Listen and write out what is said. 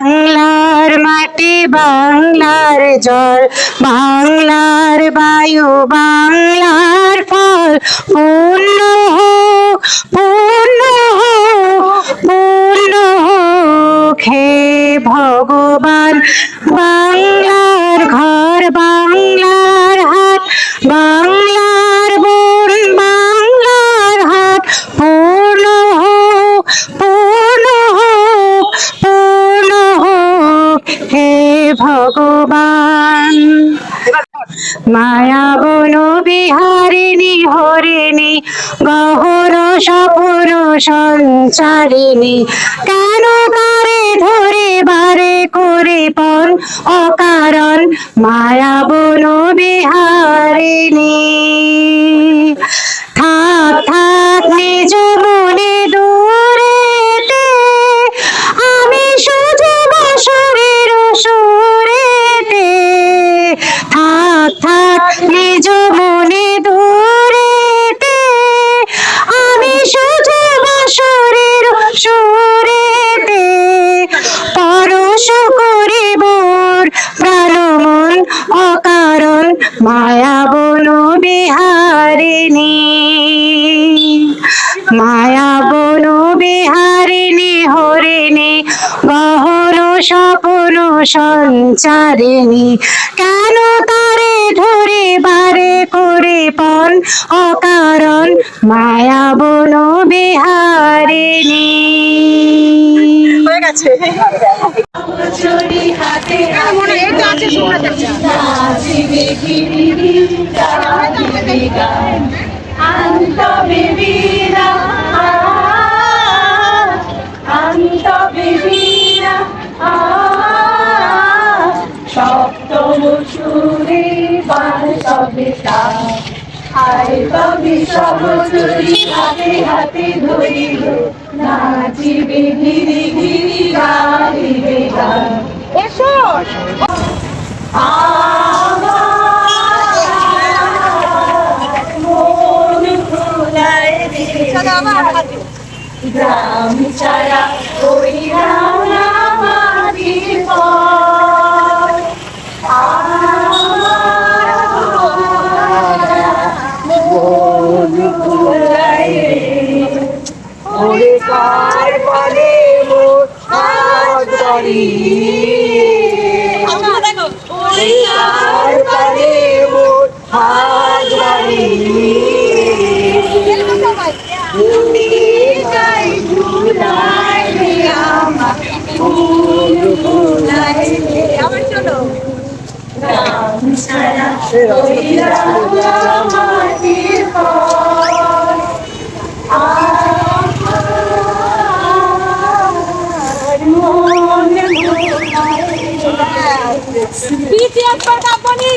বাংলার মাটি, বাংলার জল, বাংলার বায়ু, বাংলার ফল, পূর্ণ হোক, পূর্ণ হোক, পূর্ণ হোক হে ভগবান। বাংলার ঘর, বাংলার হাট, বাংলার বন, বাংলার হাট, পূর্ণ হোক, পূর্ণ হোক, পূর্ণ হোক হে ভগবান। মায়া বন বিহারিণী হরিণী, গহন স্বপ্ন সঞ্চারিণী, কেন কারে ধরে বারে করে পণ অকারণ, মায়া বন বিহারিণী। থাক থাক নিজ মনে দূরেতে, আমি শুধু বাসরের সুরেতে। থাক থাক নিজ মনে দূরেতে, আমি শুধু বাসরের সুরেতে। পরশ করে মোর প্রাণ মন অকারণ, মায়া বন বিহারিণী। মায়া বন বিহারিণী হরিণী, গহন স্বপ্ন সঞ্চারিণী, কেন তারে ধরে বারে করে পণ অকারণ, মায়া বন বিহারিণী। হয়ে গেছে। সপ্তম সুরে বাসবিতা, আয় কবি সব চুরি হাতে হাতে ধরিল, নাচিবে ধীরে ধীরে গাইবে গান। এসো মন ভুলায় গ্রাম ছাড়া ওই রাঙা মাটির পর, মন ভুলায় ওরে কার বলে মোর হাত ধরি, ওরে কার বলে মোর হাত ধরি। ভুলায় রে আমার মন ভুলায় রে, আবার চলো। গ্রাম ছাড়া ওই রাঙা মাটির পর, BTS पर कंपनी